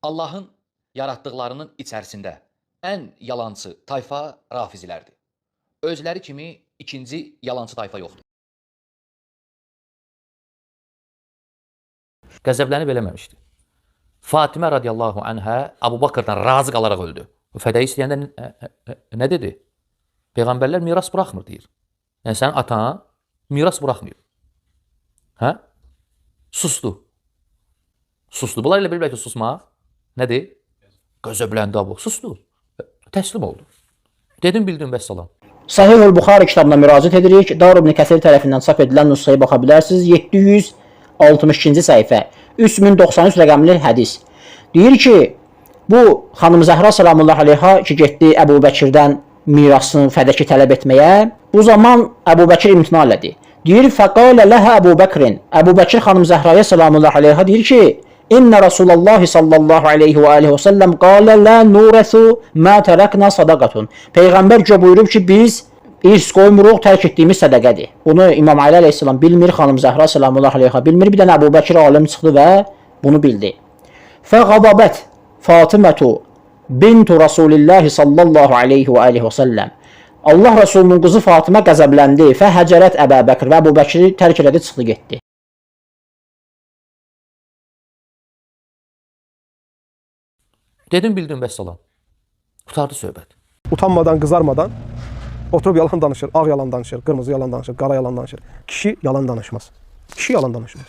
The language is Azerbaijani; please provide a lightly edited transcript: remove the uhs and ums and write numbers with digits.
Allahın yaratdıqlarının içərisində ən yalançı tayfa rafizilərdir. Özləri kimi ikinci yalançı tayfa yoxdur. Qəzəblənib eləməmişdi. Fatimə radiyallahu anhə Əbu Bakrdan razı qalaraq öldü. Fədəyi istəyəndə nə dedi? Peyğəmbərlər miras buraxmır deyir. Yəni sənin atan miras buraxmıyor. Hə? Sustu. Sustu. Bunlar elə bilirlər ki, susmaq nədir? Qəzəbləndi Əbu. Sustu. Təslim oldu. Dedim, bildim, vəssalam. Sahih-ül Buxari kitabına müraciət edirik. Dar ibn Kəsir tərəfindən çap edilən nüsxəyə baxa bilərsiniz. 762-ci səhifə. 3093 rəqəmli hədis. Deyir ki, bu xanım Zəhra salamullah aleyha ki, getdi Əbu Bəkirdən mirasını, fədəki tələb etməyə. Bu zaman Əbu Bəkir imtina elədi. Deyir, fəqalə ləhə Əbu Bəkrin. Əbu Bəkir xanım Zəhraya salamullah aleyha deyir ki, İnnə Rasulullah sallallahu aleyhi və aleyhi və səlləm qalə lə nurəsu mə tərəknə sadaqatun. Peyğəmbər buyurub ki, biz irs qoymuruq, tərk etdiyimiz sədəqədir. Bunu İmam Ali aleyhissalam bilmir, xanım Zəhra salamullah aleyha bilmir. Bir dənə Əbu Bəkir alim çıxdı və bunu bildi. Fəqadabət Fatimətu bintu Rasulillahi sallallahu aleyhi və aleyhi və səlləm. Allah Rasulunun qızı Fatimə qəzəbləndi. Fəhəcərət Əbə Bəkir və Əbu Bəkiri tərk elədi, çıxdı, getdi. Dedim, bildim, vəssalam. Qutardı söhbət. Utanmadan, qızarmadan oturub yalan danışır, ağ yalan danışır, qırmızı yalan danışır, qara yalan danışır. Kişi yalan danışmaz. Kişi yalan danışmaz.